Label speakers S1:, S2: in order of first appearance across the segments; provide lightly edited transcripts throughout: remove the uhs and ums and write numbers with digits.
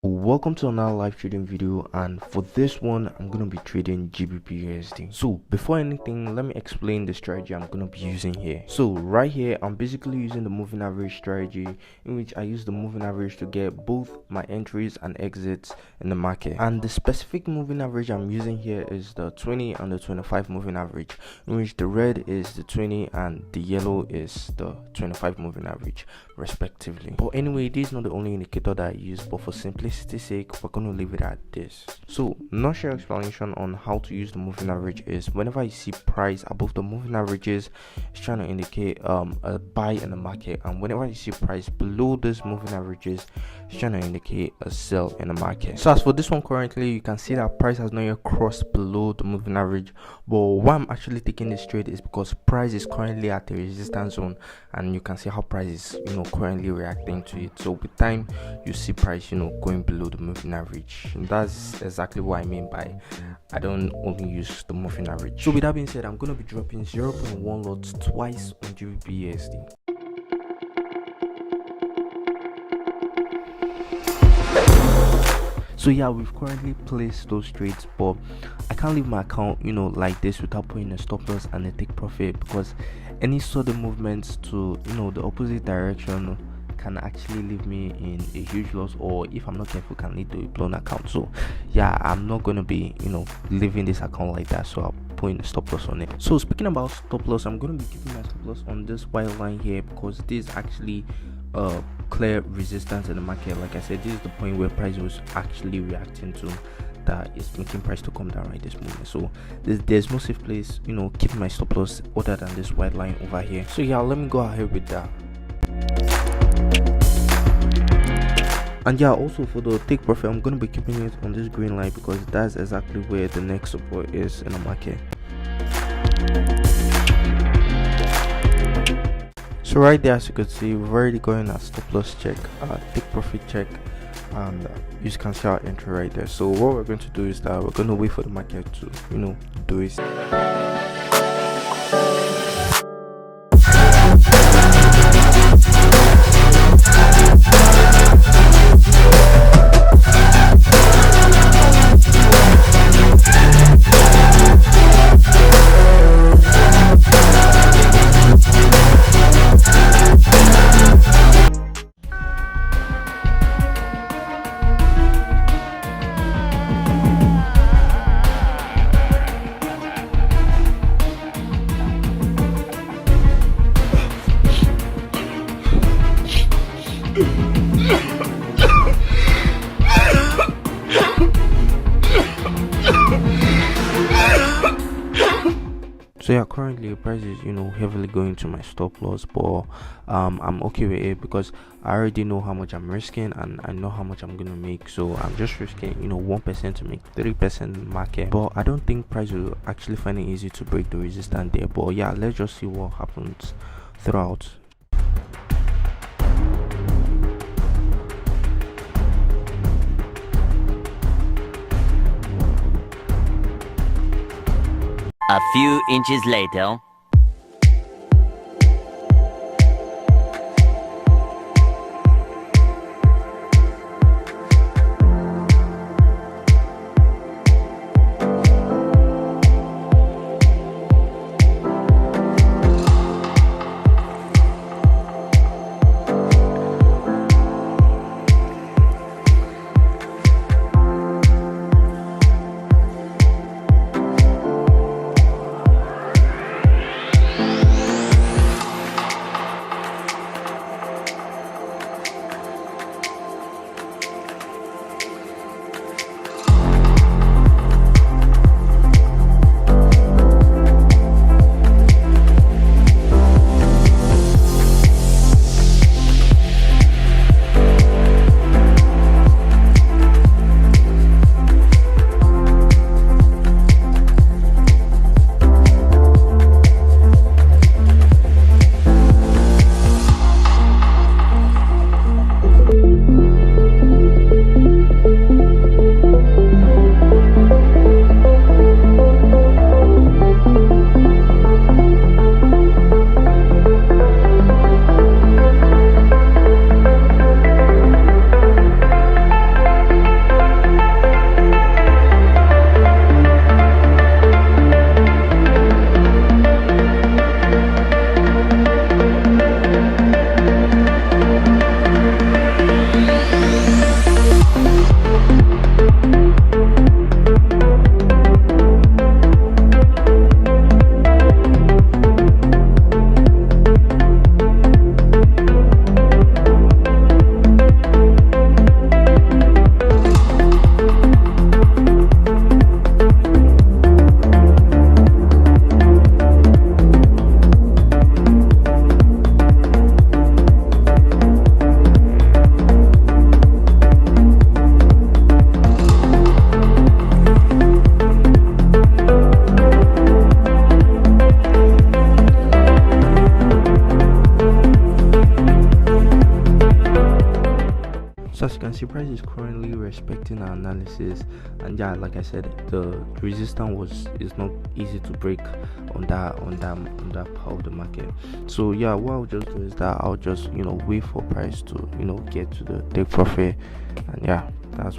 S1: Welcome to another live trading video, and for this one I'm going to be trading GBP/USD. So before anything, let me explain the strategy I'm going to be using here. So right here I'm basically using the moving average strategy, in which I use the moving average to get both my entries and exits in the market. And the specific moving average I'm using here is the 20 and the 25 moving average, in which the red is the 20 and the yellow is the 25 moving average respectively. But anyway, this is not the only indicator that I use, but for simplicity's sake we're going to leave it at this. So nutshell explanation on how to use the moving average is, whenever you see price above the moving averages, it's trying to indicate a buy in the market, and whenever you see price below these moving averages, it's trying to indicate a sell in the market. So as for this one, currently you can see that price has not yet crossed below the moving average, but why I'm actually taking this trade is because price is currently at the resistance zone, and you can see how price is currently reacting to it. So with time you see price going below the moving average, and that's exactly what I mean by I don't only use the moving average. So with that being said, I'm going to be dropping 0.1 lots twice on GBP/USD. So yeah, we've currently placed those trades, but I can't leave my account like this without putting a stop loss and a take profit, because any sudden movements to the opposite direction can actually leave me in a huge loss, or if I'm not careful can lead to a blown account. So yeah, I'm not going to be leaving this account like that, so I'll put a stop loss on it. So speaking about stop loss, I'm going to be keeping my stop loss on this white line here, because this is actually clear resistance in the market. Like I said, this is the point where price was actually reacting to, that is making price to come down right this moment. So there's no safe place keeping my stop loss other than this white line over here. So yeah, let me go ahead with that. And yeah, also for the take profit, I'm going to be keeping it on this green line, because that's exactly where the next support is in the market. So right there, as you can see, we've already gotten a stop loss check, take profit check, and you can see our entry right there. So what we're going to do is that we're going to wait for the market to do it. So yeah, currently the price is heavily going to my stop loss, but I'm okay with it, because I already know how much I'm risking and I know how much I'm gonna make. So I'm just risking 1% to make 3% market, but I don't think price will actually find it easy to break the resistance there. But yeah, let's just see what happens throughout.
S2: A few inches later.
S1: see, price is currently respecting our analysis, and yeah, like I said, the resistance is not easy to break on that part of the market. So yeah, what I'll just do is that I'll just wait for price to get to the take profit, and yeah, that's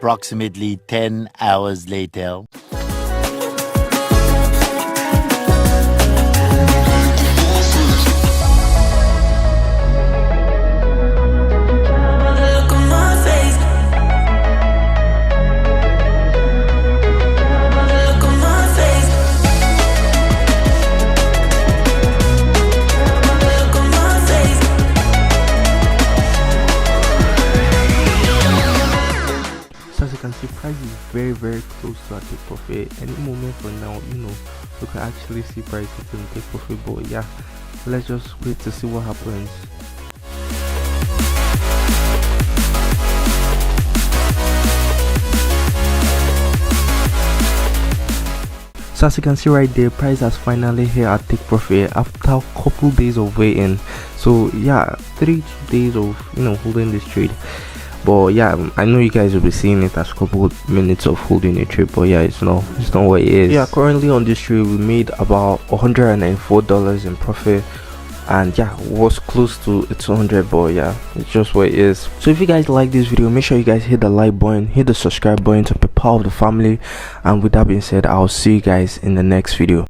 S2: Approximately 10 hours later.
S1: As you can see, price is very close to our take profit. Any moment from now, we can actually see price hitting take profit. But yeah, let's just wait to see what happens. So as you can see right there, price has finally hit our take profit after a couple days of waiting. So yeah, 3 days of holding this trade. But yeah, I know you guys will be seeing it as a couple minutes of holding a trade, but yeah, it's not what it is. Yeah, currently on this trade we made about $194 in profit, and yeah, was close to 200, but yeah, it's just what it is. So if you guys like this video, make sure you guys hit the like button, hit the subscribe button to be part of the family, and with that being said, I'll see you guys in the next video.